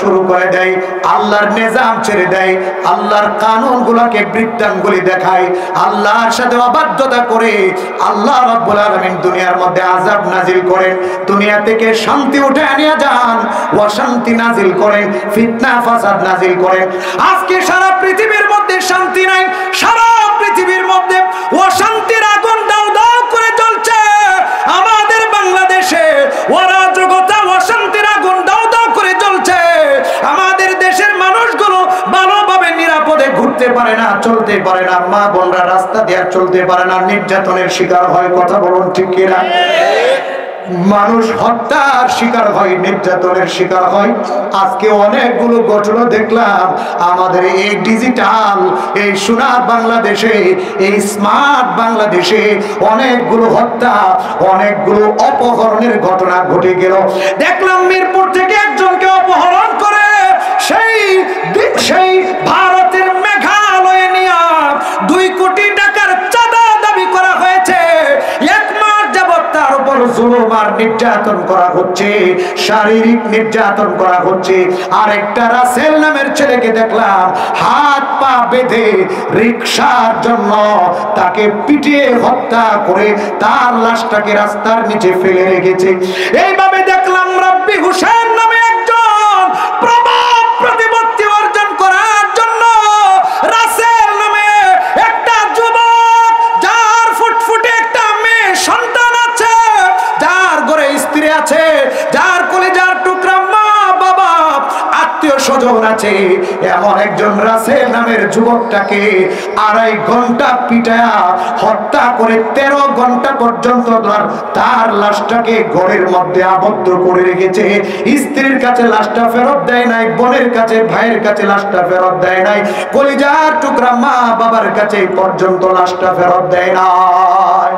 শুরু করে দেয়, আল্লাহর নিজাম ছেড়ে দেয়, আল্লাহর কানুনগুলোকে বৃত্তাঙ্গুলি দেখায়, আল্লাহর সাথে অবাধ্যতা করে আল্লাহ রাব্বুল আলামিন দুনিয়ার মধ্যে আযাব নাজিল করেন, দুনিয়া থেকে শান্তি উঠে নিয়ে যান, অশান্তি নাজিল করেন, ফিতনা ফাসাদ নাজিল করেন। আজকে সারা পৃথিবীর মধ্যে শান্তি নাই, সারা পৃথিবীর মধ্যে অশান্তির আগুন দাউ দাউ করে জ্বলছে। আমাদের বাংলাদেশে অরাজকতা অশান্তির আগুন দাউ দাউ করে জ্বলছে। আমাদের দেশের মানুষগুলো ভালোভাবে নিরাপদে ঘুরতে পারে না, চলতে পারে না, মা বোনরা রাস্তা দিয়ে চলতে পারে না, নির্যাতনের শিকার হয়। কথা বলুন ঠিক কিনা? মানুষ হত্যার শিকার হয়, নির্যাতনের শিকার হয়। আজকে অনেকগুলো ঘটনা দেখলাম আমাদের এই ডিজিটাল, এই সোনার বাংলাদেশে, এই স্মার্ট বাংলাদেশে অনেকগুলো হত্যা, অনেকগুলো অপহরণের ঘটনা ঘটে গেল। দেখলাম মিরপুর থেকে একজনকে অপহরণ করে সেই ভারতের মেঘালয়ে নিয়ে 2 কোটি টাকার চাঁদা দাবি করা হয়েছে। তার উপর জুলুম আর নির্যাতন করা হচ্ছে, শারীরিক নির্যাতন করা হচ্ছে। আর একটা রাসেল নামের ছেলেকে দেখলাম হাত পা বেঁধে রিকশার জন্য তাকে পিটিয়ে হত্যা করে তার লাশটাকে রাস্তার নিচে ফেলে রেখেছে। এইভাবে দেখলাম রাব্বি হোসেন নামে একজন প্রভাব প্রতিপত্তি অর্জন করার জন্য রাসেল নামে একটা যুবক, যার ফুটফুটে একটা মেয়ে সন্তান, যার ঘরে স্ত্রী আছে, যার কলিজার টুকরা মা বাবা আত্মীয় স্বজন আছে, এমন একজন রাসেল নামের যুবকটাকে 2.5 ঘন্টা পিটায়া হত্যা করে 13 ঘন্টা পর্যন্ত তার লাশটাকে ঘরের মধ্যে আবদ্ধ করে রেখেছে। স্ত্রীর কাছে লাশটা ফেরত দেয় নাই, বোনের কাছে ভাইয়ের কাছে লাশটা ফেরত দেয় নাই, কলিজার টুকরা মা বাবার কাছে পর্যন্ত লাশটা ফেরত দেয় নাই।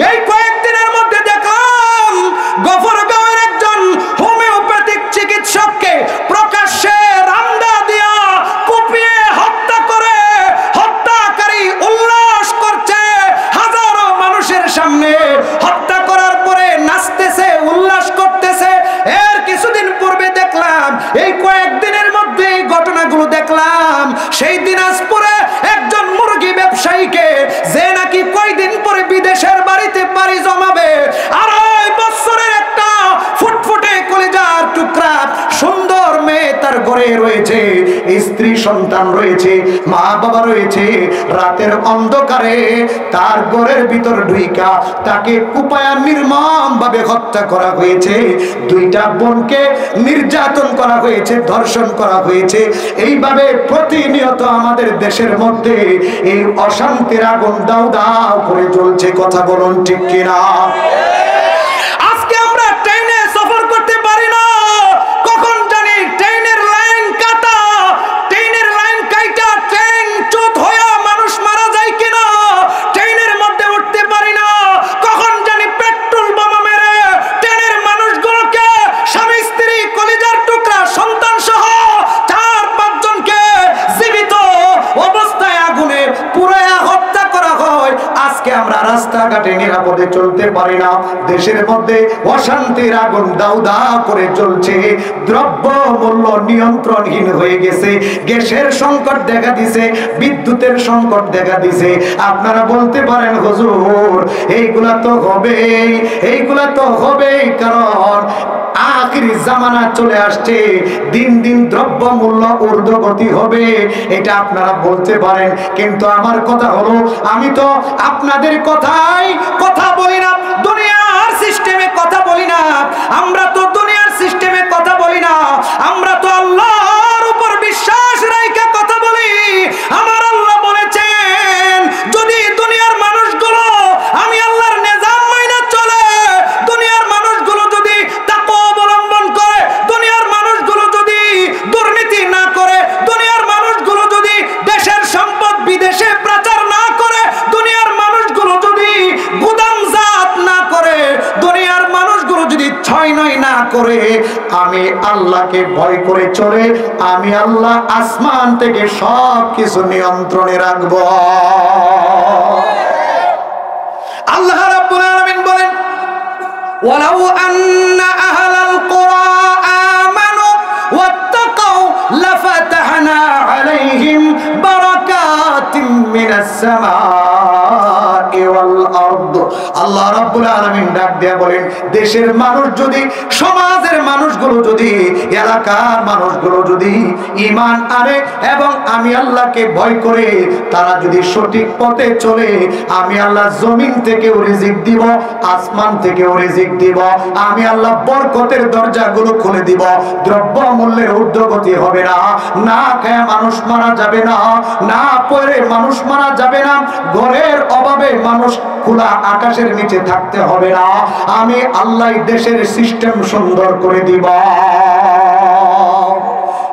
এই কয়েকদিনের মধ্যে দেখলাম গফরগাঁওয়ের একজন হোমিওপ্যাথিক চিকিৎসককে প্রকাশ্যে রান্দা দিয়া কুপিয়ে হত্যা করে হত্যাকারী উল্লাস করছে হাজারো মানুষের সামনে। হত্যা করার পরে নাচতেছে, উল্লাস করতেছে। এর কিছুদিন পূর্বে দেখলাম, এই কয়েকদিনের মধ্যে এই ঘটনাগুলো দেখলাম, সেই দিনাজপুরে একজন মুরগি ব্যবসায়ীকে, যে নাকি কয়দিন পরে বিদেশের বাড়িতে পাড়ি জমাবে, 2.5 বছরের একটা ফুটফুটে কলিজার টুকরা সুন্দর মেয়ে তার ঘরে রয়েছে, স্ত্রী সন্তান রয়েছে, মা বাবা রয়েছে, রাতের অন্ধকারে তার ঘরের ভিতর ঢুইকা তাকে কুপায়া নির্মম ভাবে হত্যা করা হয়েছে। 2টা বোনকে নির্যাতন করা হয়েছে, ধর্ষণ করা হয়েছে। এইভাবে প্রতিনিয়ত আমাদের দেশের মধ্যে এই অশান্তির আগুন দাউ দাউ করে জ্বলছে। কথা বলুন ঠিক কিনা? আজকে আমরা ট্রেনে সফর করতে পারি না, কখন জানি ট্রেনের লাইন কাটা, ট্রেনের লাইন কাটা ট্রেন চুত হয়ে মানুষ মারা যায় কিনা, ট্রেনের মধ্যে উঠতে পারি না, কখন জানি পেট্রোল বোমা মেরে ট্রেনের মানুষগুলোকে, স্বামী স্ত্রী কলিজার টুকরা সন্তান সহ 4-5 জনকে জীবিত অবস্থায় আগুনে পুড়ায়া হত্যা করা হয়। আজকে আমরা রাস্তাঘাটে নিরাপদে চলতে পারি না, দেশের মধ্যে অশান্তির আগুন দাউ দাউ করে চলছে, দ্রব্য মূল্য নিয়ন্ত্রণহীন হয়ে গেছে, গ্যাসের সংকট দেখা দিছে, বিদ্যুতের সংকট দেখা দিছে। আপনারা বলতে পারেন হুজুর এইগুলা তো হবেই, এইগুলা তো হবেই, কারণ আখিরি জামানা চলে আসছে, দিন দিন দ্রব্য মূল্য ঊর্ধ্বগতি হবে, এটা আপনারা বলতে পারেন। কিন্তু আমার কথা হলো, আমি তো আপনাদের কথাই কথা বলি না, দুনিয়ার সিস্টেমে কথা বলি না, আমরা তো দুনিয়ার সিস্টেমে কথা বলি না, আমরা তো আল্লাহর উপর বিশ্বাস রেখে কথা বলি। আমার আল্লাহ বলেছেন, যদি দুনিয়ার মানুষগুলো আমি আল্লাহর নিজাম মাইনা চলে, দুনিয়ার মানুষগুলো যদি তাকওয়া অবলম্বন করে, দুনিয়ার মানুষগুলো যদি দুর্নীতি না করে, দুনিয়ার মানুষগুলো যদি দেশের সম্পদ বিদেশে প্রচার না করে, দুনিয়ার মানুষগুলো যদি গুদামজাত না করে, দুনিয়ার মানুষগুলো যদি ছয়-নয় না করে, আমি আল্লাহকে ভয় করে চলে, আমি আল্লাহ আসমান থেকে সব কিছু নিয়ন্ত্রণে রাখব। আল্লাহ রাব্বুল আলামিন বলেন, ওয়ালাউ আন্না আহলাল কুরা আমানু ওয়াত্তাকাউ আলাইহিম বারাকাতিম মিনাস সামাই ওয়াল আরদ। আল্লাহ রাব্বুল আলামিন ডাক দিয়া বলেন, দেশের মানুষ যদি, সমাজের মানুষগুলো যদি, এলাকার মানুষগুলো যদি ঈমান আনে এবং আমি আল্লাহকে ভয় করে তারা যদি সঠিক পথে চলে, আমি আল্লাহ জমিন থেকেও রিজিক দিব, আসমান থেকেও রিজিক দিব। আমি আল্লাহ বরকতের দরজাগুলো খুলে দিব। দ্রব্য মূল্যের ঊর্ধ্বগতি হবে না, না খেয়ে মানুষ মারা যাবে না, না পরে মানুষ মারা যাবে না, ঘরের অভাবে মানুষ খোলা আকাশের নিচে থাকতে হবে না। আমি আল্লাহ দেশের সিস্টেম সুন্দর করে দিব।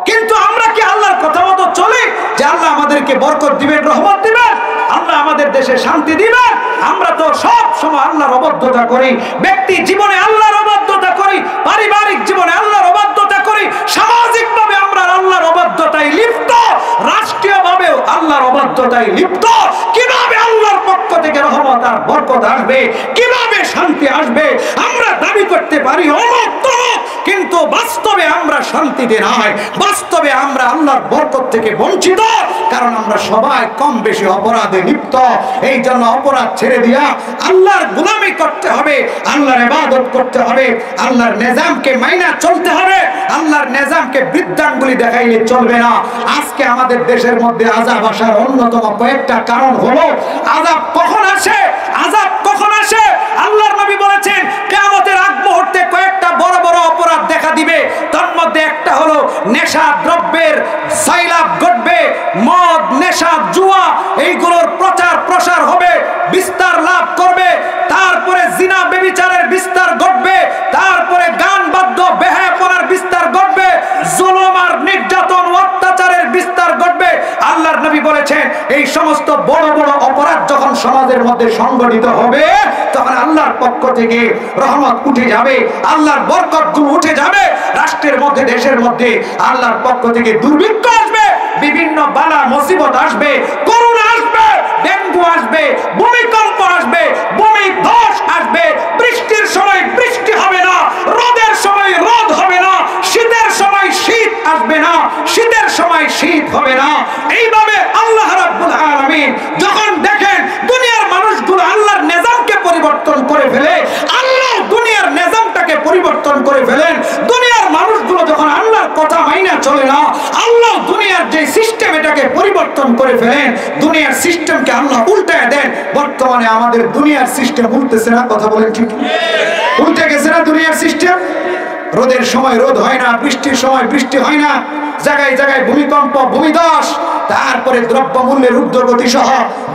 কিন্তু আমরা কি আল্লাহর কথা মতো চলি যে আল্লাহ আমাদেরকে বরকত দিবেন, রহমত দিবেন, আল্লাহ আমাদের দেশে শান্তি দিবেন? আমরা তো সব সময় আল্লাহর অবাধ্যতা করি। ব্যক্তি জীবনে আল্লাহর অবাধ্যতা করি, পারিবারিক জীবনে আল্লাহর অবাধ্যতা করি, সামাজিকভাবে আমরা আল্লাহর অবাধ্যতায় লিপ্ত, রাষ্ট্রীয়ভাবেও আল্লাহর অবাধ্যতায় লিপ্ত। কিভাবে আল্লাহর পক্ষ থেকে রহমত আর বরকত আসবে, কিভাবে শান্তি আসবে? আমরা দাবি করতে পারি অমুক তমুক, কিন্তু বাস্তবে আমরা শান্তিতে নাই, বাস্তবে আমরা আল্লাহর বরকত থেকে বঞ্চিত, কারণ আমরা সবাই কম বেশি অপরাধে লিপ্ত। এই জন্য অপরাধ ছেড়ে দিয়া আল্লাহর গোলামি করতে হবে, আল্লাহর ইবাদত করতে হবে, আল্লাহর নিজামকে মাইনা চলতে হবে। আল্লাহর নিজামকে বৃদ্ধাঙ্গুলি দেখাইলে চলবে না। আজকে আমাদের দেশের মধ্যে আযাব আসার অন্যতম কয়েকটা কারণ হলো, আযাব কখন আসে, আযাব কখন আসে? আল্লাহর নবী বলেছেন কিয়ামতের আগ মুহূর্তে কয়েকটা বড় বড় অপরাধ দেখা দিবে। তার মধ্যে একটা হলো নেশা দ্রব্যের সাইলাব ঘটবে, মদ, নেশা, জুয়া এইগুলোর প্রচার প্রসার হবে, বিস্তার লাভ করবে। তারপরে জিনা ব্যভিচারের বিস্তার ঘটবে, তারপরে গান বাদ্য বেহায়াপনার বিস্তার ঘটবে, জুলুম আর নির্যাতন অত্যাচারের বিস্তার ঘটবে। আল্লাহর নবী বলেছেন এই সমস্ত বড় বড় অপরাধ যখন সমাজের মধ্যে সংগঠিত হবে, তখন আল্লাহর পক্ষ থেকে রহমত উঠে যাবে, আল্লাহর বরকতগুলো উঠে যাবে। রাষ্ট্রের মধ্যে, দেশের মধ্যে আল্লাহর পক্ষ থেকে দুর্ভিক্ষ আসবে, বিভিন্ন বালা মুসিবত আসবে, করোনা আসবে, ডেঙ্গু আসবে, ভূমিকম্প আসবে, ভূমিধস আসবে, বৃষ্টির সময় বৃষ্টি হবে না, রোদের সময় রোদ হবে না, শীতের সময় শীত আসবে না, শীতের সময় শীত হবে না। এইভাবে আল্লাহ রাব্বুল আলামিন যখন দেখেন দুনিয়ার মানুষগুলো আল্লাহর নিজামকে পরিবর্তন করে ফেলে, আল্লাহ দুনিয়ার নিজামটাকে পরিবর্তন করে ফেলেন। দুনিয়ার মানুষগুলো যখন আল্লাহর কথা মাইনা চলে না, আল্লাহ দুনিয়ার যে সিস্টেম এটাকে পরিবর্তন করে ফেলেন, দুনিয়ার সিস্টেমকে আল্লাহ উল্টায় দেন। বর্তমানে আমাদের দুনিয়ার সিস্টেম উল্টেছে না? কথা বলেন ঠিক? উল্টে গেছে না দুনিয়ার সিস্টেম? রোদের সময় রোদ হয় না, বৃষ্টির সময় বৃষ্টি হয় না, জায়গায় জায়গায় ভূমিকম্প, ভূমিধস, তারপরে দ্রব্য মূল্যের ঊর্ধ্বগতি সহ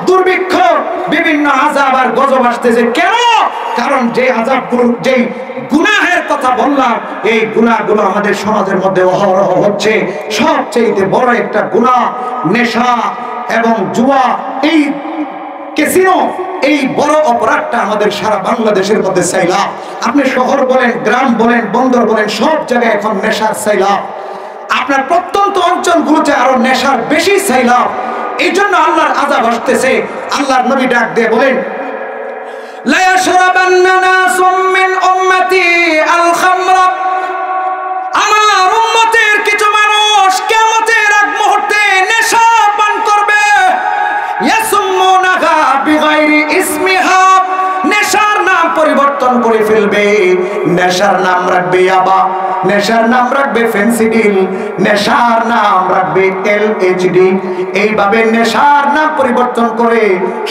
দুর্ভিক্ষ, বিভিন্ন আযাব আর গজব আসতেছে। কেন? কারণ যে আযাবগুলো, যেই গুনাহের কথা বললাম, এই গুনাহগুলো আমাদের সমাজের মধ্যে অহরহ হচ্ছে। সবচেয়ে বড় একটা গুনাহ নেশা এবং জুয়া, এই ক্যাসিনো, এই বড় অপরাধটা আমাদের সারা বাংলাদেশের মধ্যে সাইলাব। আপনি শহর বলেন, গ্রাম বলেন, বন্দর বলেন, সব জায়গায় এখন নেশার সাইলাব। আপনার প্রত্যন্ত অঞ্চলগুলোতে আরো নেশার বেশি সাইলাব। এই জন্য আল্লাহর আযাব আসতেছে। আল্লাহর নবী ডাক দিয়ে বলেন, লা ইয়াশরাবান্না নাসুম মিন উম্মতি আল খামরা, আমার উম্মতের কিছু মানুষ কিয়ামতের আগ মুহূর্তে নেশা পান করবে। ইয়াসুমুনাহা বিগাইরি ইসমিহা, নেশার নাম পরিবর্তন করে ফেলবে। নেশার নাম রাখবে ইয়াবা, নেশার নাম রাখবে ফেন্সিডিল, নেশার নাম রাখবে এলএইচডি। এইভাবে নেশার নাম পরিবর্তন করে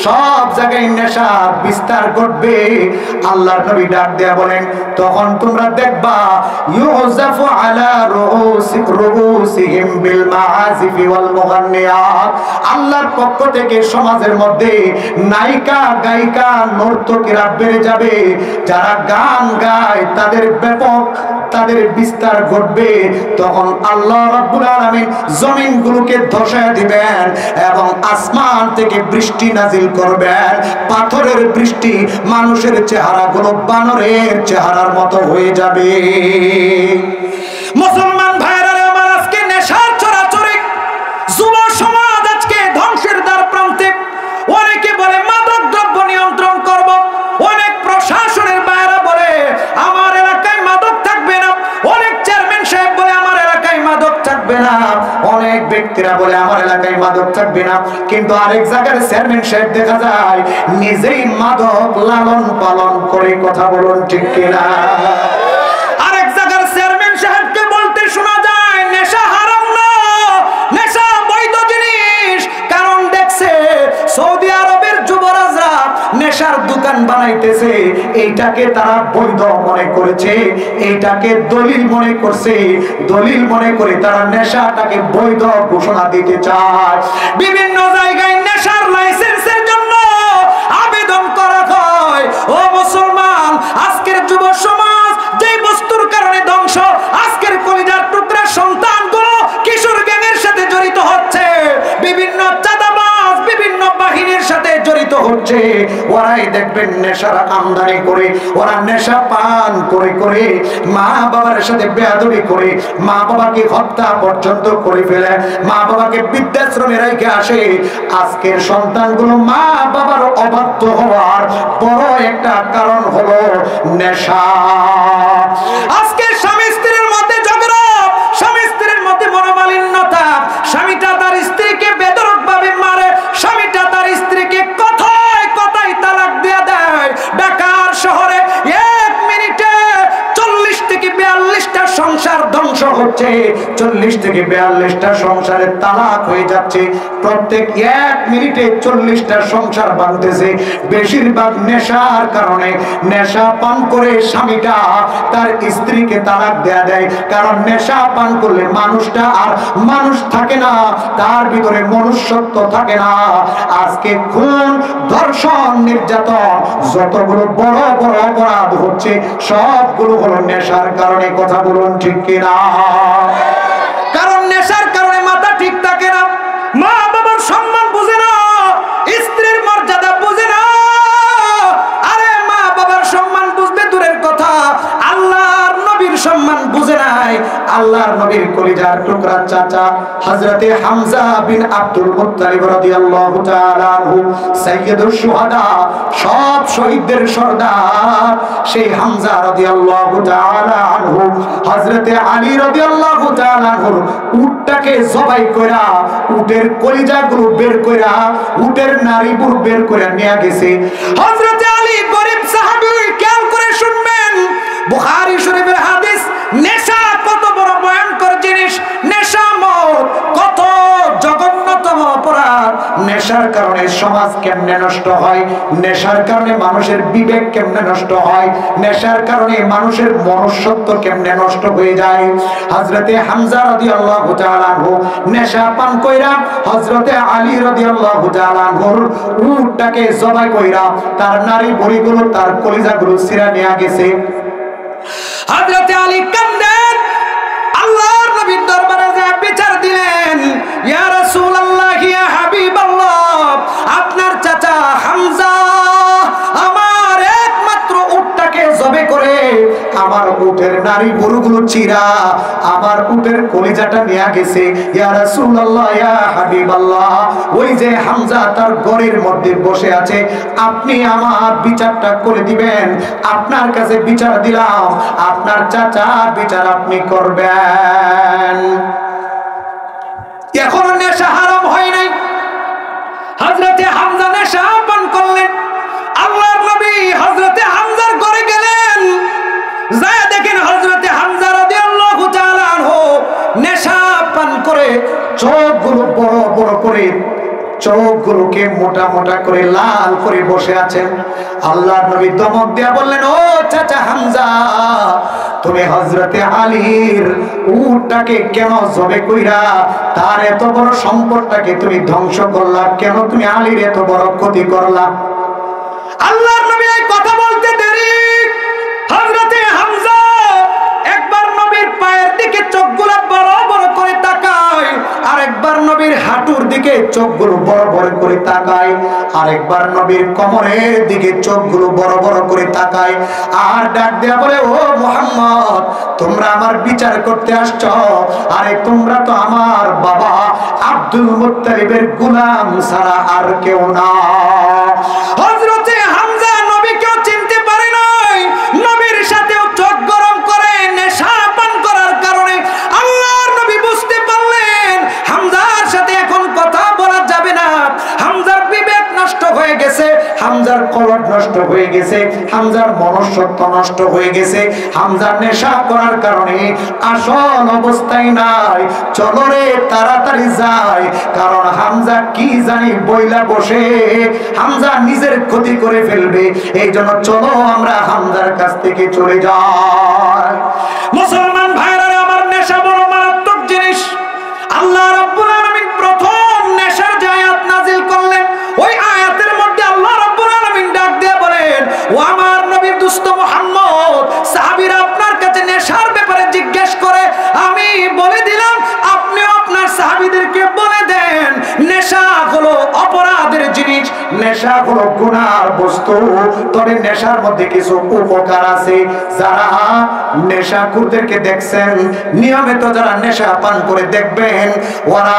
সব জায়গায় নেশার বিস্তার ঘটবে। আল্লাহর নবী ডাক দেয়া বলেন, তখন তোমরা দেখবা ইউজাফু আলা রুউসিহিম বিল মাআজিফি ওয়াল মুগান্নিয়াত, আল্লাহর পক্ষ থেকে সমাজের মধ্যে নায়িকা, গায়িকা, নর্তকীরা বেড়ে যাবে। যারা গান গায় তাদের ব্যাপক, তাদের বিস্তার ঘটবে। তখন আল্লাহ রাব্বুল আলামিন জমিনগুলোকে ধসায় দিবেন এবং আসমান থেকে বৃষ্টি নাজিল করবেন, পাথরের বৃষ্টি। মানুষের চেহারাগুলো বানরের চেহারার মতো হয়ে যাবে। মুসলমান ভাইরা আমার, আজকে নেশার ছড়াছড়ি, যুব সমাজ আজকে ধ্বংসের দ্বার প্রান্তে। অনেকে বলে মাদক দ্রব্য নিয়ন্ত্রণ করব, অনেক প্রশাসনের বাইরে বলে আমার এলাকায় মাদক থাকবে না, অনেক চেয়ারম্যান সাহেব বলে আমার এলাকায় মাদক থাকবে না, অনেক ব্যক্তিরা বলে আমার এলাকায় মাদক থাকবে না, কিন্তু আরেক জায়গার চেয়ারম্যান সাহেব দেখা যায় নিজেই মাদক লালন পালন করে। কথা বলুন ঠিক কিনা? আরেক জায়গার চেয়ারম্যান সাহেবকে বলতে শোনা যায় নেশা হারাম না, নেশা বৈধ জিনিস। কারণ দেখছে সৌদি আরবের যুবরাজরা নেশার দোকান বানাইতেছে, এইটাকে তারা বৈধ মনে করেছে, এইটাকে দলিল মনে করছে, দলিল মনে করে তারা নেশাটাকে বৈধ ঘোষণা দিতে চায়। বিভিন্ন জায়গায় নেশার লাইসেন্সের জন্য আবেদন করা হয়। ও মুসলমান, আজকের যুব সমাজ যে বস্তুর কারণে ধ্বংস, আজকের কলিজার টুকরা সন্তানগুলো কিশোর গ্যাংয়ের সাথে জড়িত হচ্ছে, বিভিন্ন চাঁদাবাজ বিভিন্ন বাহিনীর সাথে জড়িত হচ্ছে। ওরাই দেখবেন নেশার আমদানি করে, ওরা নেশা পান করে করে মা বাবার সাথে বেয়াদবি করে মা বাবাকে হত্যা পর্যন্ত করে ফেলে, মা বাবাকে বৃদ্ধাশ্রমে রেখে আসে। আজকের সন্তানগুলো মা বাবার অবাধ্য হওয়ার বড় একটা কারণ হলো নেশা। আজকে স্বামী স্ত্রীর মধ্যে ঝগড়া, স্বামী স্ত্রীর মধ্যে মনোমালিন্যতা, স্বামীটা তার স্ত্রীকে বেদরক ভাবে মারে, স্বামীটা তার স্ত্রীকে কথায় কথায় তালাক দিয়ে দেয়। ঢাকার শহরে 1 মিনিটে 40 থেকে 42টা সংসার ধ্বংস হচ্ছে, 40 থেকে 42টা সংসারে তালাক হয়ে যাচ্ছে। প্রত্যেক 1 মিনিটে 40টা সংসার ভাঙতেছে। বেশিরভাগ নেশার কারণে, নেশা পান করে স্বামীটা তার স্ত্রীকে তালাক দেয়া দেয়। কারণ নেশা পান করলে মানুষটা আর মানুষ থাকে না, তার ভিতরে মনুষ্যত্ব থাকে না। আজকে খুন, ধর্ষণ, নির্যাতন, যতগুলো বড় বড় অপরাধ হচ্ছে সবগুলো হলো নেশার কারণে। কথা বলুন ঠিক কিনা? কারণ নেশার কারণে মাথা ঠিক থাকে না, মা বাবার সম্মান বুঝে না, স্ত্রীর মর্যাদা বুঝে না। আরে মা বাবার সম্মান বুঝবে দূরের কথা, আল্লাহর নবীর সম্মান বুঝে নাই। আল্লাহর নবীর কলিজার টুকরা চাচা হযরতে হামজা বিন আব্দুল মুত্তালিব রাদিয়াল্লাহু তাআলা আনহু, সাইয়্যিদুশ শুহাদা, সব শহীদদের সর্দার সেই হামজা রাদিয়াল্লাহু তাআলা আনহু হযরতে আলী রাদিয়াল্লাহু তাআলা আনহুর উটটাকে জবাই কইরা, উটের কলিজাগুলো বের কইরা, উটের নাড়িগুলো বের কইরা নিয়ে গেছে। হযরতে আলী গরীব সাহাবী, খেয়াল করে শুনবেন, বুখারী শরীফের হাদিস। নেশা কত বড় ভয়ঙ্কর জিনিস, নেশা মদ কত জঘন্যতম অপরাধ। নেশার কারণে সমাজ কেমনে নষ্ট হয়, নেশার কারণে মানুষের বিবেক কেমনে নষ্ট হয়, নেশার কারণে মানুষের মনুষ্যত্ব কেমনে নষ্ট হয়ে যায়। হযরতে হামজা রাদিয়াল্লাহু তাআলা আনহু নেশা পান কইরা হযরতে আলী রাদিয়াল্লাহু তাআলা আনহুর উটটাকে জবাই কইরা তার নারী ভুঁড়িগুলো, তার কলিজাগুলো ছিঁড়া নিয়ে গেছে। হযরতে আলী কান্দেন, আল্লাহর নবীর দরবারে যায় বিচার দিলেন। ইয়া রাসূলুল্লাহ, ইয়া হাবিবাল্লাহ, আপনার চাচা হামজা আমার একমাত্র উটটাকে জবে করে আমার উটের নারী গরুগুলো চিরা আমার উটের কলিজাটা নিয়ে গেছে। ইয়া রাসূলুল্লাহ, ইয়া হাবিবাল্লাহ, ওই যে হামজা তার ঘরের মধ্যে বসে আছে, আপনি আমার বিচারটা করে দিবেন। আপনার কাছে বিচার দিলাম, আপনার চাচা বিচার আপনি করবেন। এখনো নেশা হারাম হয় নাই। হযরতে হামজা নেশা পান করলেন। আল্লাহর নবী হযরতে হামজার ঘরে গেলেন, যায় দেখেন হযরতে হামজা রাদিয়াল্লাহু তাআলা আনহু নেশা পান করে চোখগুলো বড় বড় করে, চোখগুলোকে মোটা মোটা করে লাল করে বসে আছেন। আল্লাহর নবী ধমক দিয়া বললেন, ও চাচা হামজা, তুমি হযরতে আলীর উটটাকে কেন জবে কইরা তার এত বড় সম্পদটাকে তুমি ধ্বংস করলা? কেন তুমি আলীর এত বড় ক্ষতি করলা? আল্লাহর নবী এই কথা বলতে দেরি, হযরতে হামজা একবার নবীর পায়ের দিকে চোখগুলো বড় বড় করে তাকায়, আরেকবার নবীর হাঁটুর দিকে চোখগুলো বড় বড় করে তাকায়, আরেকবার নবীর কোমরের দিকে চোখগুলো বড় বড় করে তাকায়, আর ডাক দেয়া বলে, ও মুহাম্মদ, তোমরা আমার বিচার করতে আসছো? আরে তোমরা তো আমার বাবা আব্দুল মুত্তালিবের গোলাম ছাড়া আর কেউ না। হযরতে হামজা নবীকেও চিনতে পারে নাই, নবীর সাথেও চোখ গরম করে নেশা পান করার কারণে আল্লাহর নবী বুঝতে পারলেন হামজা হামজার কলব নষ্ট হয়ে গেছে, হামজার মনুষ্যত্ব নষ্ট হয়ে গেছে। হামজার নেশা করার কারণে আসল অবস্থায় নাই। চলো রে তাড়াতাড়ি যাই, কারণ হামজা কি জানি বইলা বসে, হামজা নিজের ক্ষতি করে ফেলবে। এই জন্য চলো আমরা হামজার কাছ থেকে চলে যাই। মুসলমান ভাইরা আমার, নেশা বড় মারাত্মক জিনিস। আল্লাহ রাব্বুল আলামিন প্রথম নেশার যে আয়াত নাজিল করলেন, ওই আয়াতের মধ্যে আল্লাহ রাব্বুল আলামিন ডাক দিয়ে বলেন, ও আমার নবীর দুস্থ মুহাম্মদ, সাহাবীরা আপনার কাছে নেশার ব্যাপারে জিজ্ঞেস করে, আমি বলে দিলাম আপনিও আপনার সাহাবীদেরকে বলে দেন, নেশা হলো অপরাধের জিনিস, নেশা হলো গুনার বস্তু। তবে নেশার মধ্যে কিছু উপকার আছে। যারা নেশাখোরদেরকে দেখছেন, নিয়মিত যারা নেশা পান করে দেখবেন, ওরা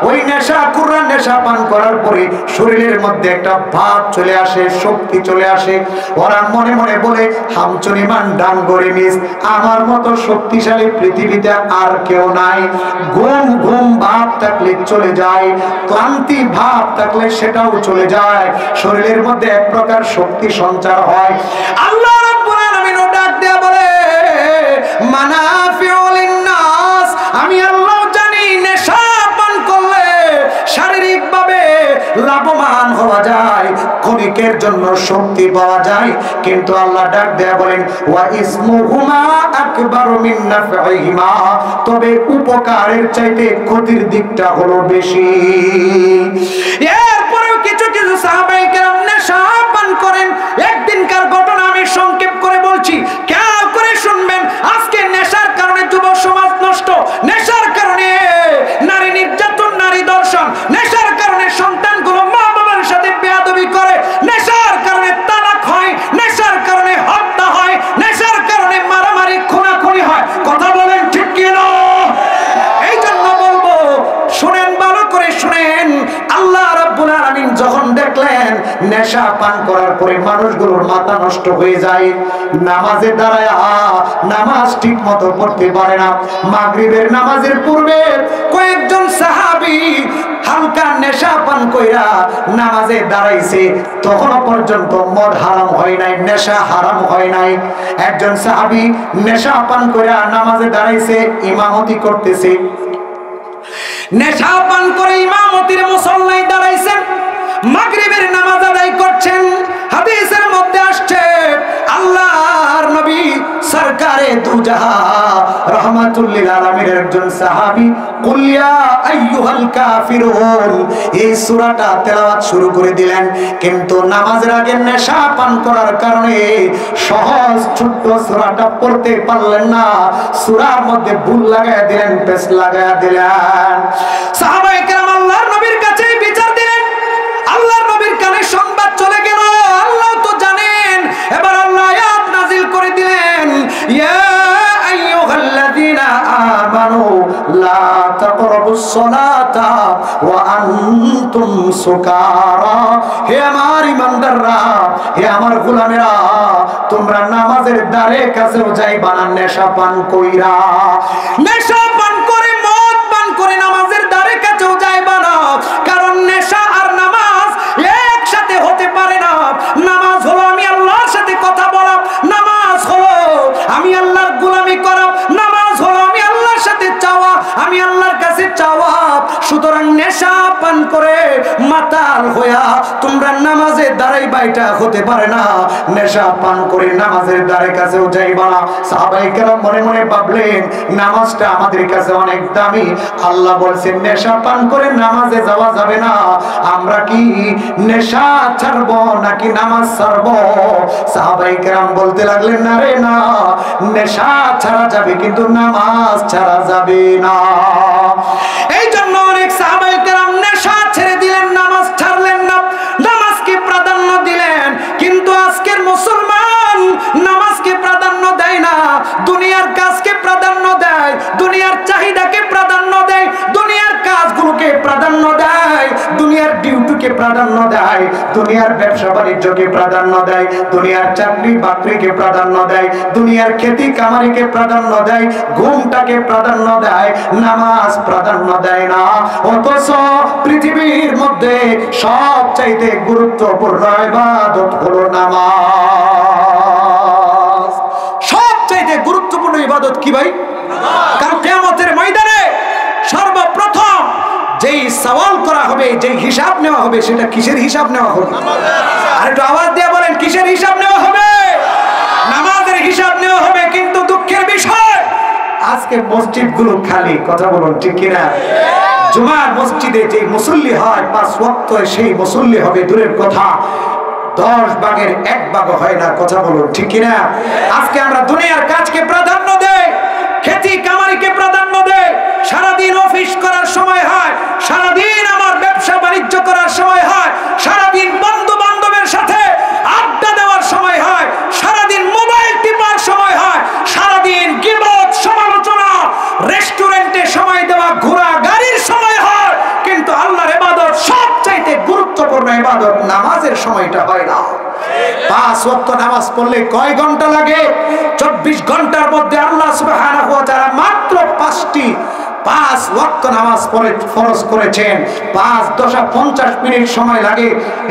ওই নেশাখোররা নেশা পান করার পরে শরীরের মধ্যে একটা ভাব চলে আসে, শক্তি চলে আসে। ওরা মনে মনে বলে, হামচুনিমান ডাঙ্গরে মিস, আমার মতো শক্তিশালী পৃথিবীতে আর কেউ নাই। ঘুম ঘুম ভাব থাকলে চলে যায়, ক্লান্তি ভাব থাকলে সেটাও চলে যায়, শরীরের মধ্যে এক প্রকার শক্তি সঞ্চার হয়। আল্লাহ রাব্বুল আলামিন ডাক দেয়া বলে, মানাফিউ লিন-নাস, আমি আল্লাহ জানি নেশা পান করলে শারীরিকভাবে লাভবান হওয়া যায়, ক্ষণিকের জন্য শক্তি পাওয়া যায়, কিন্তু আল্লাহ ডাক দেয়া বলেন, ওয়া ইসমুহুমা আকবারু মিন নাফইহিমা, তবে উপকারের চাইতে ক্ষতির দিকটা হলো বেশি। এরপরেও কিছু কিছু সাহাবায়ে কেরাম নেশা পান করেন। একদিনকার ঘটনা আমি সংক্ষেপ করে বলছি, খেয়াল করে শুনবেন। আজকে নেশার কারণে যুব সমাজ নষ্ট, নেশার কারণে নারী নির্যাতন, নারী দর্শন, নেশার কারণে সন্তানগুলো মা বাবার সাথে বেয়াদবি করে, নেশার কারণে তালাক হয়, নেশার কারণে হত্যা হয়, নেশার কারণে মারামারি খুনাখুনি হয়। কথা বলেন ঠিক কি না? এই জন্য বলবো, শুনেন, ভালো করে শুনেন। আল্লাহ রাব্বুল আলামিন যখন দেখলেন নেশা পান করার পরে মানুষগুলোর মাথা নষ্ট হয়ে যায়, নামাজে দাঁড়ায় নামাজ ঠিক মতো পড়তে পারে না, মাগরিবের নামাজের পূর্বে কয়েকজন সাহাবী হালকা নেশা পান কইরা নামাজে দাঁড়াইছে, তখনও পর্যন্ত মদ হারাম হয় নাই, নেশা হারাম হয় নাই। একজন সাহাবী নেশা পান কইরা নামাজে দাঁড়াইছে, ইমামতি করতেছে, নেশা পান করে ইমামতির মুসল্লায় দাঁড়াইছেন, মাগরিবের নামাজ আদায় করছেন। হাদিসের মধ্যে আসছে, আল্লাহর নবী সরকারে দুজাহান রাহমাতুল লিল আলামিনের একজন সাহাবী কুল ইয়া আইয়ুহাল কাফিরুন এই সূরাটা তেলাওয়াত শুরু করে দিলেন, কিন্তু নামাজের আগে নেশা পান করার কারণে সহজ ছোট্ট সূরাটা পড়তে পারলেন না, সূরার মধ্যে ভুল লাগায়া দিলেন, পেশ লাগায়া দিলেন। সাহাবায়ে কেরাম আল্লাহর নবীর কাছে বিচার দিলেন, আল্লাহর নবীর কানে সংবাদ চলে গেল, আল্লাহ তো জানেন। এবার আল্লাহ আয়াত নাজিল করে দিলেন, ইয়া আইয়ুহাল্লাযীনা আমানু লা তাকরাবুস সালাতা ওয়া আনতুম সুকারা, হে আমার ঈমানদাররা, হে আমার গোলামেরা, তোমরা নামাজের দ্বারে কাছেও যাইবা না নেশা পান কইরা। নেশা পান করে, মদ পান করে নামাজের দ্বারে কাছেও যাইবা না, কারণ নেশা আর নামাজ একসাথে হতে পারে না। নামাজ হলো আমি আল্লাহর সাথে কথা বলা, নামাজ হলো আমি আল্লাহর গোলামি করা, নামাজ হলো আমি আল্লাহর সাথে চাওয়া, আমি আল্লাহর কাছে চাওয়া। সুতরাং নেশা পান করে মাতাল হইয়া তোমরা নামাজে দাঁড়াইবা, এটা হতে পারে না। নেশা পান করে নামাজের দ্বারে কাছেও যাইবা না। সাহাবায়ে কেরাম মনে মনে ভাবলেন, নামাজটা আমাদের কাছে অনেক দামি, আল্লাহ বলছেন নেশা পান করে নামাজে যাওয়া যাবে না, আমরা কি নেশা ছাড়বো নাকি নামাজ ছাড়বো? সাহাবায়ে কেরাম বলতে লাগলেন, না রে না, নেশা ছাড়া যাবে কিন্তু নামাজ ছাড়া যাবে না। এই জন্য অনেক সাহাবায়ে কেরাম নেশা ছেড়ে দিলেন, নামাজ ছাড়লেন না, নামাজকে প্রাধান্য দিলেন। কিন্তু আজকের মুসলমান নামাজকে প্রাধান্য দেয় না, দুনিয়ার কাজকে প্রাধান্য দেয়, দুনিয়ার চাহিদাকে প্রাধান্য দেয়, দুনিয়ার কাজগুলোকে প্রাধান্য দেয়, দুনিয়ার ডিউটিকে প্রাধান্য প্রাধান্য দেয়, দুনিয়ার ব্যবসা বাণিজ্যকে প্রাধান্য দেয়, দুনিয়ার চাকরি বাকরিকে প্রাধান্য দেয়, দুনিয়ার খেতি কামারিকে প্রাধান্য দেয়, ঘুমটাকে প্রাধান্য দেয়, নামাজ প্রাধান্য দেয় না। অথচ পৃথিবীর মধ্যে সবচাইতে গুরুত্বপূর্ণ ইবাদত হলো নামাজ। সবচাইতে গুরুত্বপূর্ণ ইবাদত কি ভাই? কারণ কিয়ামতের ময়দানে সর্বপ্রথম যেই সওয়াল করা হবে, যেই হিসাব নেওয়া হবে, সেটা কিসের হিসাব নেওয়া হবে? আর একটু আওয়াজ দিয়ে বলেন, কিসের হিসাব নেওয়া হবে? নামাজের হিসাব নেওয়া হবে। কিন্তু দুঃখের বিষয়, আজকে মসজিদগুলো খালি। কথা বলুন ঠিক কিনা? জুমার মসজিদে যে মুসল্লি হয় 5 ওয়াক্ত, সেই মুসল্লি হবে দূরের কথা, 10 ভাগের 1 ভাগ হয় না। কথা বলুন ঠিক কিনা? আজকে আমরা দুনিয়ার কাজকে প্রাধান্য দেই, খেতি কামারিকে প্রাধান্য দেই। সারাদিন অফিস করার সময় হয়, সারাদিন আমার ব্যবসা বাণিজ্য করার সময় হয়, সারাদিন বন্ধু বান্ধবের সাথে আড্ডা দেওয়ার সময় হয়, সারাদিন মোবাইল টিপার সময় হয়, সারাদিন গীবত সমালোচনা, রেস্টুরেন্টে সময় দেওয়া, ঘোরা গাড়ির সময় হয়। কিন্তু আল্লাহর ইবাদত, সবচাইতে গুরুত্বপূর্ণ ইবাদত নামাজের সময়টা হয় না। 5 ওয়াক্ত নামাজ পড়লে কয় ঘন্টা লাগে? 24 ঘন্টার মধ্যে আল্লাহ সুবহানাহু ওয়া তাআলা মাত্র 5 ওয়াক্ত নামাজ পড়ে ফরজ করেছেন। 5 10 50 মিনিট সময় লাগে,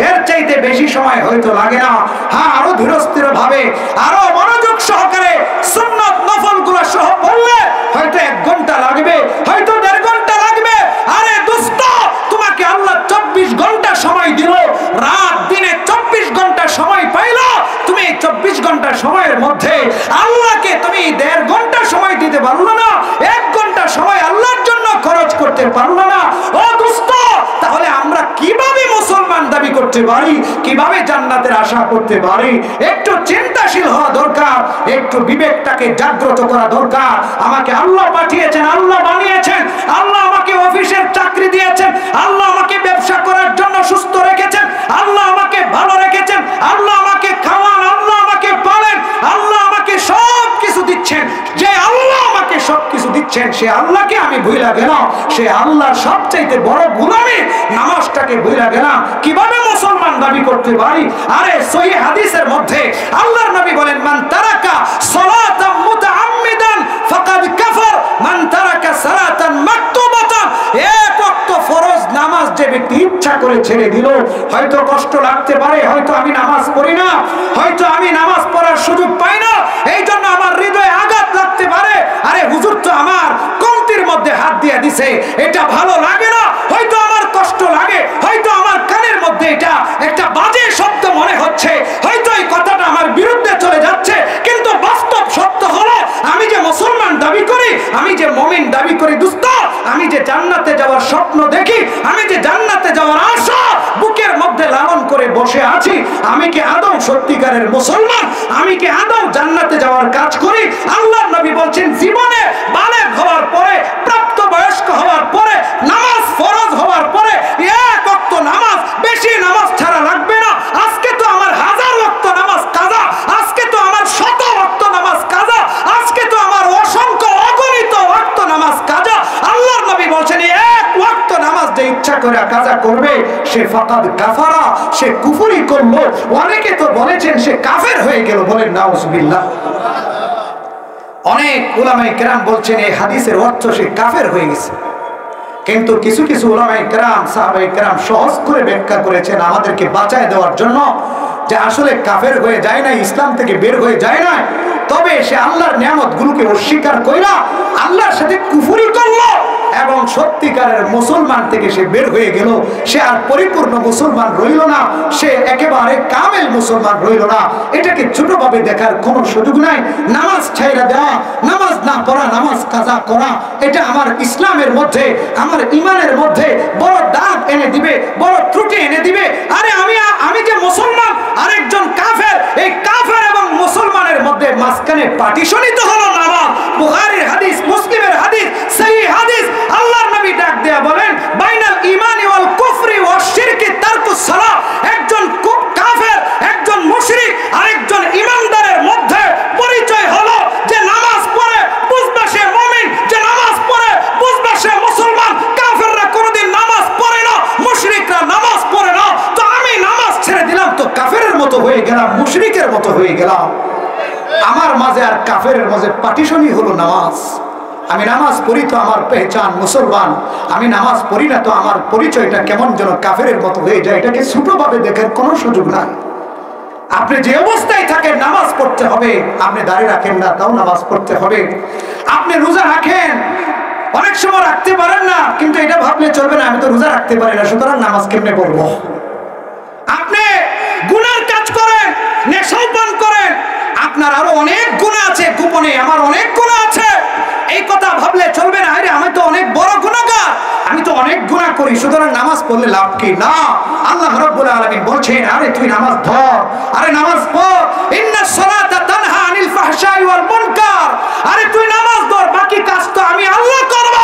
এর চাইতে বেশি সময় হয়তো লাগে না। হ্যাঁ, আরো ধীরস্থির ভাবে, আরো মনোযোগ সহকারে সুন্নাত নফলগুলো সহ পড়লে হয়তো 1 ঘন্টা লাগবে, হয়তো 1.5 ঘন্টা লাগবে। আরে দোস্ত, তোমাকে আল্লাহ 24 ঘন্টা সময় দিল, রাত দিনে 24 ঘন্টা সময় পাইলো। তুমি 24 ঘন্টা সময়ের মধ্যে আল্লাহকে তুমি 1.5 ঘন্টা সময় দিতে পারলো না, 1 ঘন্টা সময় আল্লাহর জন্য খরচ করতে পারলো না। ও দোস্ত, তাহলে আমরা কিভাবে মুসলমান দাবি করতে পারি? কিভাবে জান্নাতের আশা করতে পারি? একটু চিন্তাশীল হওয়া দরকার, একটু বিবেকটাকে জাগ্রত করা দরকার। আমাকে আল্লাহ পাঠিয়েছেন, আল্লাহ বানিয়েছেন, আল্লাহ আমাকে অফিসের চাকরি দিয়েছেন, আল্লাহ আমাকে ব্যবসা করার জন্য সুস্থ রেখেছেন, আল্লাহ আমাকে ভালো রেখেছেন, আল্লাহ আমাকে খাওয়ান, আল্লাহ আমাকে পালেন, আল্লাহ আমাকে সব কিছু দিচ্ছেন। যে আল্লাহ আমাকে সব কিছু দিচ্ছেন, সে আল্লাহকে আমি ভুলে গেলাম। সে আল্লাহর সবচাইতে বড় গোলামি নামাজটাকে ভুলে গেলাম। কিভাবে মুসলমান দাবি করতে পারি? আরে সহিহ হাদিসের মধ্যে আল্লাহর নবী বলেন, মান তারাকা সালাতান মুতাআম্মিদান ফাকাদ কাফার, মান তারাকা সালাতান মাকতুবাতান। 1 ওয়াক্ত ফরজ নামাজ যে ব্যক্তি ইচ্ছা করে ছেড়ে দিল, হয়তো কষ্ট লাগতে পারে, হয়তো আমি নামাজ পড়ি না, হয়তো আমি নামাজ পড়ার সুযোগ পাই না, এই জন্য আমার হৃদয়ে আঘাত লাগতে পারে। আরে হুজুর তো আমার কমতির মধ্যে হাত দিয়ে দিছে, এটা ভালো লাগে না, হয়তো আমার কষ্ট লাগে, হয়তো আমার কানের মধ্যে এটা একটা বাজে শব্দ মনে হচ্ছে, হয়তো এই কথাটা আমার বিরুদ্ধে চলে যাচ্ছে, কিন্তু বাস্তব সত্য হলো আমি যে মুসলমান দাবি করি, আমি যে মুমিন দাবি করি, দোস্ত, আমি যে জান্নাতে যাওয়ার স্বপ্ন দেখি, আমি যে জান্নাতে যাওয়ার আশা বুকের মধ্যে লালন করে বসে আছি, আমি কি আদৌ সত্যিকারের মুসলমান? আমি কি আদৌ জান্নাতে যাওয়ার কাজ করি? আল্লাহর নবী বলছেন, জীবনে বালেগ হওয়ার পরে, প্রাপ্তবয়স্ক হওয়ার পরে, নামাজ ফরজ হওয়ার পরে 1 ওয়াক্ত নামাজ, বেশি নামাজ ছাড়া লাগবে না। আজকে তো আমার 1000 ওয়াক্ত নামাজ কাজা, আজকে তো আমার 100 ওয়াক্ত নামাজ কাজা, আজকে তো আমার অসংখ্য অগণিত ওয়াক্ত নামাজ কাজা। আল্লাহর নবী বলছেন, 1 ওয়াক্ত নামাজ যে ইচ্ছা করে কাজা করবে, সে ফাকাদ কাফারা, সে কুফরি করলো। অনেকে তো বলেছেন সে কাফের হয়ে গেল, বলেন নাউজুবিল্লাহ। অনেক উলামায়ে কেরাম বলছেন এই হাদিসের অর্থ সে কাফের হয়ে গেছে। কিন্তু কিছু কিছু উলামায়ে কেরাম, সাহাবায়ে কেরাম সহজ করে ব্যাখ্যা করেছেন আমাদেরকে বাঁচায় দেওয়ার জন্য, যে আসলে কাফের হয়ে যায় না, ইসলাম থেকে বের হয়ে যায় না, তবে সে আল্লাহর নিয়ামতগুলোকে অস্বীকার কইরা আল্লাহর সাথে কুফরি করলো এবং সত্যিকারের মুসলমান থেকে সে বের হয়ে গেল। সে আর পরিপূর্ণ মুসলমান রইল না, সে একেবারে কামেল মুসলমান রইল না। এটাকে ছোটভাবে দেখার কোনো সুযোগ নাই। নামাজ ছাইরা দেওয়া, নামাজ না পড়া, নামাজ কাজা করা, এটা আমার ইসলামের মধ্যে, আমার ইমানের মধ্যে বড় দাগ এনে দিবে, বড় ত্রুটি এনে দিবে। আরে আমি যে মুসলমান, আরেকজন কাফের, এই কাফের এবং মুসলমানের মধ্যে মাঝখানে পার্টিশনই তো হলো নামাজ। বুখারীর হাদিস, মুসলিমের হাদিস, সহিহ হাদিস। আল্লাহর নবী ডাক দেয়া বলেন, বাইনাল ঈমানি ওয়াল কুফরি ওয়াশ শিরকি তারকুস সালাহ। একজন কাফের, একজন মুশরিক, আরেকজন ঈমানদারের মধ্যে পরিচয় হলো যে নামাজ পড়ে বুঝবা সে মুমিন, যে নামাজ পড়ে বুঝবা সে মুসলমান। কাফেররা কোনোদিন নামাজ পড়ে না, মুশরিকরা নামাজ পড়ে না। তো হয়ে গেলাম, মুশরিকের মতো হয়ে গেলাম। আমার মাঝে আর কাফেরের মাঝে পার্টিশনই হলো নামাজ। আমি নামাজ পড়ি তো আমার পেহচান মুসলমান, আমি নামাজ পড়ি না তো আমার পরিচয়টা কেমন যেন কাফেরের মতো হয়ে যায়। এটাকে ছোটভাবে দেখার কোনো সুযোগ নাই। আপনি যে অবস্থায় থাকেন নামাজ পড়তে হবে। আপনি দাঁড়িয়ে রাখেন না তাও নামাজ পড়তে হবে। আপনি রোজা রাখেন, অনেক সময় রাখতে পারেন না, কিন্তু এটা ভাবলে চলবে না আমি তো রোজা রাখতে পারি না, সুতরাং নামাজ কেমনে পড়বো। আপনি গুনার কাজ করেন, নেশা পান করেন, আপনার আরো অনেক গুনাহ আছে গোপনে, আমার অনেক গুনাহ আছে, এই কথা ভাবলে চলবে না। আরে আমি তো অনেক বড় গুনাহগার, আমি তো অনেক গুনাহ করি, সুতরাং নামাজ পড়লে লাভ কি? না, আল্লাহ রাব্বুল আলামিন বলছেন আরে তুই নামাজ ধর, আরে নামাজ পড়, ইন্নাস সালাতা তানহা আনিল ফাহশাই ওয়াল মুনকার। আরে তুই নামাজ ধর, বাকি কাজ তো আমি আল্লাহ করব।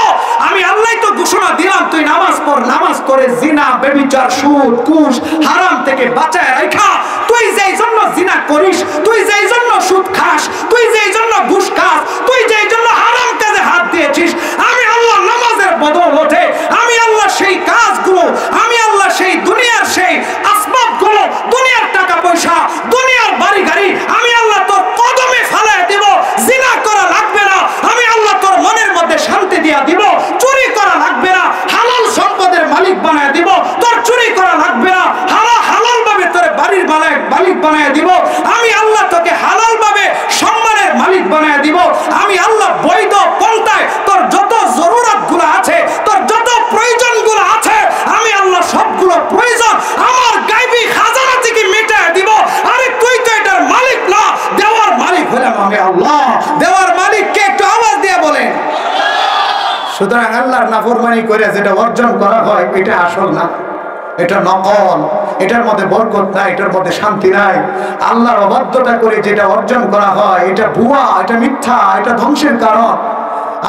আমি আল্লাহই তো ঘোষণা দিলাম তুই নামাজ পড়। নামাজ করে জিনা, ব্যভিচার, সুদ, ঘুষ, হারাম থেকে বাঁচায় রাখা। তুই যেই জন্য জিনা করিস, তুই যেই জন্য সুদ খাস, তুই যেই জন্য ঘুষ খাস, তুই যেই জন্য হারাম কাজে হাত দিয়েছিস, আমি আল্লাহ নামাজের বদৌলতে, আমি আল্লাহ সেই কাজগুলো, আমি আল্লাহ সেই দুনিয়ার সেই আসবাবগুলো, দুনিয়ার টাকা পয়সা, দুনিয়ার বাড়ি গাড়ি, আমি আল্লাহ তোর কদমে ফেলায় দিব। জিনা করা লাগবে না, আমি আল্লাহ তোর মনের মধ্যে শান্তি দিয়া দিব। চুরি করা লাগবে না, হালাল সম্পদের মালিক বানায় দিব। তোর চুরি করা লাগবে না, হালাল ভাবে তোর বাড়ির মালিক বানায় দিব। আমি আল্লাহ তোকে হালাল ভাবে সম্মানের মালিক বানায় দিব। আমি আল্লাহ বৈধ পন্থায় তোর যত জরুরত গুলো আছে, তোর যত প্রয়োজন গুলো আছে, আমি আল্লাহ সবগুলো প্রয়োজন আমার গায়বী খাজানা থেকে মিটায় দিব। আরে তুই তো এটার মালিক না, দেওয়ার মালিক হলাম আমি আল্লাহ। দেওয়ার মালিককে একটু আওয়াজ দিয়ে বলেন। সুতরাং আল্লাহর নাফরমানি করে যেটা অর্জন করা হয় এটা আসল না, এটা নকল, এটার মধ্যে বরকত নাই, এটার মধ্যে শান্তি নাই। আল্লাহর অবাধ্যতা করে যেটা অর্জন করা হয় এটা ভুয়া, এটা মিথ্যা, এটা ধ্বংসের কারণ।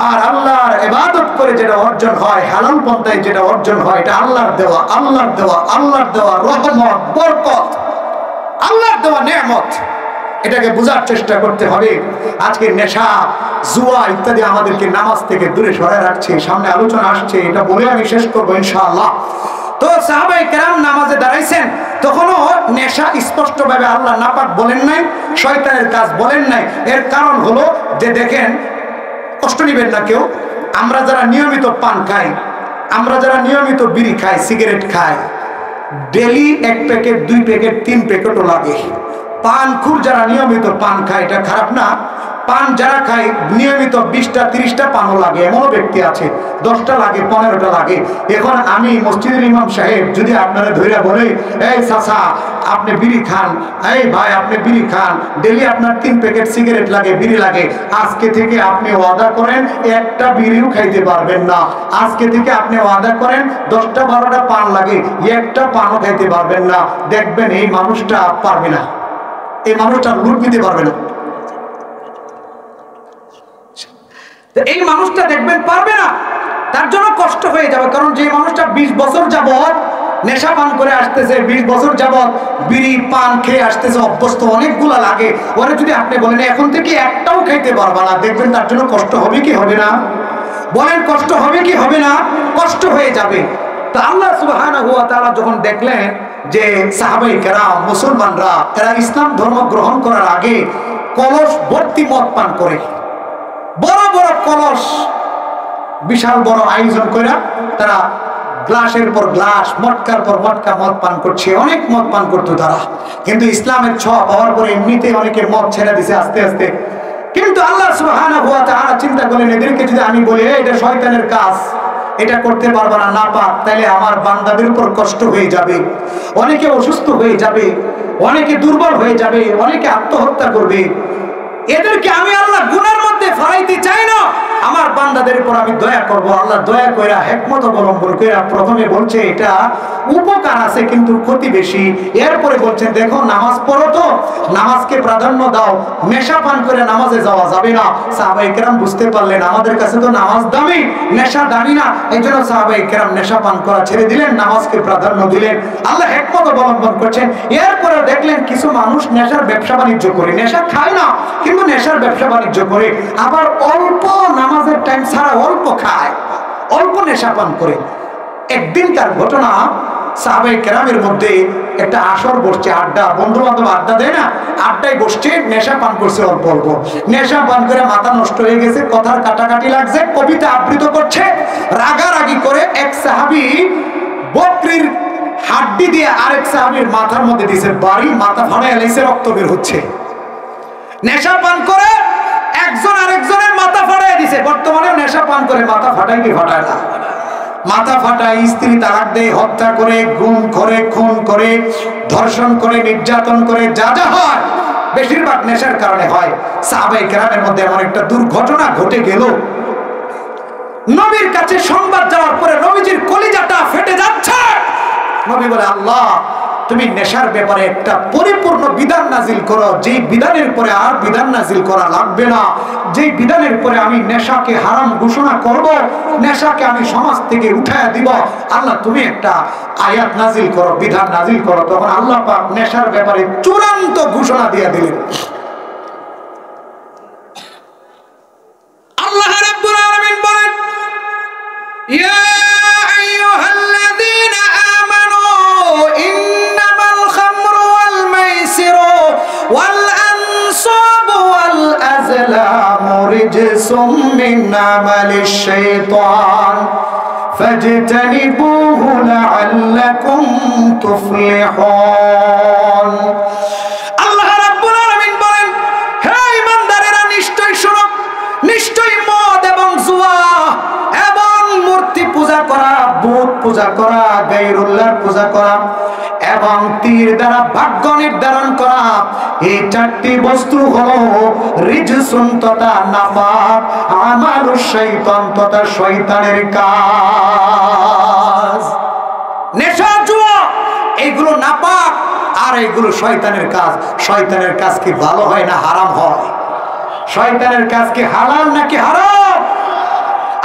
আর আল্লাহর ইবাদত করে যেটা অর্জন হয়, হালাল পন্থায় যেটা অর্জন হয়, এটা আল্লাহর দেওয়া, আল্লাহর দেওয়া, আল্লাহর দেওয়া রহমত, বরকত, আল্লাহর দেওয়া নেয়ামত। এটাকে বোঝার চেষ্টা করতে হবে। আজকে নেশা, জুয়া ইত্যাদি আমাদেরকে নামাজ থেকে দূরে সরায় রাখছে। সামনে আলোচনা আসছে, এটা বলে আমি শেষ করবো ইনশাআল্লাহ। তো সাহাবায়ে কেরাম নামাজে দাঁড়াইছেন, তখনও নেশা স্পষ্টভাবে আল্লাহ নাপাক বলেন নাই, শয়তানের কাজ বলেন নাই। এর কারণ হলো যে দেখেন, কষ্ট নিবেন না কেউ, আমরা যারা নিয়মিত পান খাই, আমরা যারা নিয়মিত বিড়ি খাই, সিগারেট খাই, ডেলি 1 প্যাকেট 2 প্যাকেট 3 প্যাকেটও লাগে। পানখুর যারা নিয়মিত পান খায়, এটা খারাপ না। পান যারা খায় নিয়মিত 20টা 30টা পানও লাগে, এমনও ব্যক্তি আছে 10টা লাগে, 15টা লাগে। এখন আমি মসজিদের ইমাম সাহেব যদি আপনারা ধৈর্য বলে, এই চাচা আপনি বিড়ি খান, এই ভাই আপনি বিড়ি খান, ডেলি আপনার 3 প্যাকেট সিগারেট লাগে, বিড়ি লাগে, আজকে থেকে আপনি ওয়াদা করেন একটা বিড়িও খাইতে পারবেন না। আজকে থেকে আপনি ওয়াদা করেন 10টা 12টা পান লাগে, একটা পানও খাইতে পারবেন না। দেখবেন এই মানুষটা পারবে না, এই মানুষটা লুট নিতে পারবে না, এই মানুষটা দেখবেন পারবে না। তার জন্য কষ্ট হয়ে যাবে, কারণ যে মানুষটা 20 বছর যাবত নেশা পান করে আসতেছে, 20 বছর যাবত বিড়ি পান খেয়ে আসতেছে, অভ্যস্ত, অনেকগুলা লাগে, ওরা যদি আপনি বলেন এখন থেকে একটাও খাইতে পারবা না, দেখবেন তার জন্য কষ্ট হবে কি হবে না? বলেন কষ্ট হবে কি হবে না? কষ্ট হয়ে যাবে। তো আল্লাহ সুবহানাহু ওয়া তাআলা যখন দেখলেন যে সাহাবায়ে কেরাম মুসলমানরা এরা ইসলাম ধর্ম গ্রহণ করার আগে কলস ভর্তি মদ পান করে, বড় বড় কলস, বিশাল বড় আয়োজন করে তারা গ্লাসের পর গ্লাস, মটকার পর মটকা মদ পান করছে, অনেক মদ পান করতো তারা। কিন্তু ইসলামের ছোঁয়া পাওয়ার পরে এমনিতে অনেকে মদ ছেড়ে দিছে আস্তে আস্তে। কিন্তু আল্লাহ সুবহানাহু ওয়া তাআলা চিন্তা করলেন এদেরকে যদি আমি বলি এটা শয়তানের কাজ, এটা করতে পারবা না, না পাক, তাহলে আমার বান্দাদের উপর কষ্ট হয়ে যাবে, অনেকে অসুস্থ হয়ে যাবে, অনেকে দুর্বল হয়ে যাবে, অনেকে আত্মহত্যা করবে। এদেরকে আমি আল্লাহ গুনার মধ্যে ফেলাইতে চাই না, আমার বান্দাদের উপর আমি দয়া করব। আল্লাহ দয়া কইরা হিকমত অবলম্বন কইরা প্রথমে বলছে এটা উপকার আছে কিন্তু ক্ষতি বেশি। এরপরে বলছেন দেখো নামাজ পড়ো তো, নামাজকে প্রাধান্য দাও, নেশা পান করে নামাজে যাওয়া যাবে না। সাহাবায়ে কেরাম বুঝতে পারলেন আমাদের কাছে তো নামাজ দামি, নেশা দামি না, এইজন্য সাহাবায়ে কেরাম নেশা পান করা ছেড়ে দিলেন, নামাজকে প্রাধান্য দিলেন। আল্লাহ হিকমত অবলম্বন করছেন। এরপরে দেখলেন কিছু মানুষ নেশার ব্যবসা বাণিজ্য করে, নেশা খায় না কিন্তু নেশার ব্যবসা বাণিজ্য করে, আবার অল্প নামাজের টাইম ছাড়া অল্প খায়, অল্প নেশা পান করে। একদিনকার ঘটনা, সাহাবায়ে কেরামের মধ্যে একটা আসর বসছে, আড্ডা, বন্ধু বান্ধব আড্ডা দেয় না, আড্ডায় বসছে, নেশা পান করছে অল্প অল্প, নেশা পান করে মাথা নষ্ট হয়ে গেছে, কথার কাটাকাটি লাগছে, কবিতা আবৃত্তি করছে, রাগারাগি করে এক সাহাবী বকরির হাড্ডি দিয়ে আরেক সাহাবীর মাথার মধ্যে দিয়েছে বাড়ি, মাথা ফাটায় লাইছে, রক্ত বের হচ্ছে। নেশা পান করে একজন আরেকজনের মাথা ফাটায় দিছে। বর্তমানে নেশা পান করে মাথা ফাটায় কি ফাটায় না? মাথা ফাটায়, স্ত্রী তালাক দেয়, হত্যা করে, গুম করে, খুন করে, ধর্ষণ করে, নির্যাতন করে, যা যা হয় বেশিরভাগ নেশার কারণে হয়। সাহাবায়ে কেরামের মধ্যে এমন একটা দুর্ঘটনা ঘটে গেল, নবীর কাছে সংবাদ যাওয়ার পরে নবীজির কলিজাটা ফেটে যাচ্ছে। নবী বলে, আল্লাহ তুমি নেশার ব্যাপারে একটা পরিপূর্ণ বিধান নাজিল করো, যেই বিধানের পরে আর বিধান নাজিল করা লাগবে না, যেই বিধানের পরে আমি নেশাকে হারাম ঘোষণা করব, নেশাকে আমি সমাজ থেকে উঠায়া দিব। আল্লাহ তুমি একটা আয়াত নাজিল করো, বিধান নাজিল করো। তখন আল্লাহ পাক নেশার ব্যাপারে চূড়ান্ত ঘোষণা দিয়ে দিলেন। আল্লাহ রাব্বুল আলামিন বলেন, ইয়া আইয়ুহাল্লাযীনা আমানু ইন্নামাল খামরু ওয়াল মাইসিরু ওয়াল আনসাবু ওয়াল আজলামু রিজসুম মিন আমালিশ শাইতান ফাজতানিবুহু লাআল্লাকুম তুফলিহুন। আল্লাহ রাব্বুল আলামিন বলেন, হে ঈমানদারেরা, নিশ্চয়ই শোনো, নিশ্চয়ই মদ এবং জুয়া এবং মূর্তি পূজা করা, বুত পূজা করা, গায়রুল্লাহর পূজা করা এবং তীর দ্বারা ভাগ্য নির্ধারণ করা, এই চারটি বস্তু হলো রিজসুন তথা নাপাক, আমালুশ শাইতান তথা শয়তানের কাজ। নেশা, জুয়া এইগুলো নাপাক আর এইগুলো শয়তানের কাজ। শয়তানের কাজ কি ভালো হয় না হারাম হয়? শয়তানের কাজ কি হালাল নাকি হারাম?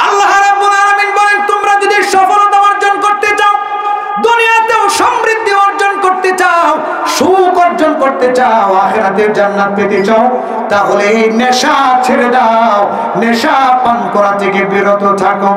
আল্লাহ রাব্বুল আলামিন বলেন, তোমরা যদি সফলতা অর্জন করতে চাও, দুনিয়াতেও সমৃদ্ধি অর্জন করতে চাও, সুখ অর্জন করতে চাও, আখিরাতের জান্নাত পেতে চাও, তাহলে এই নেশা ছেড়ে দাও, নেশা পান করা থেকে বিরত থাকো।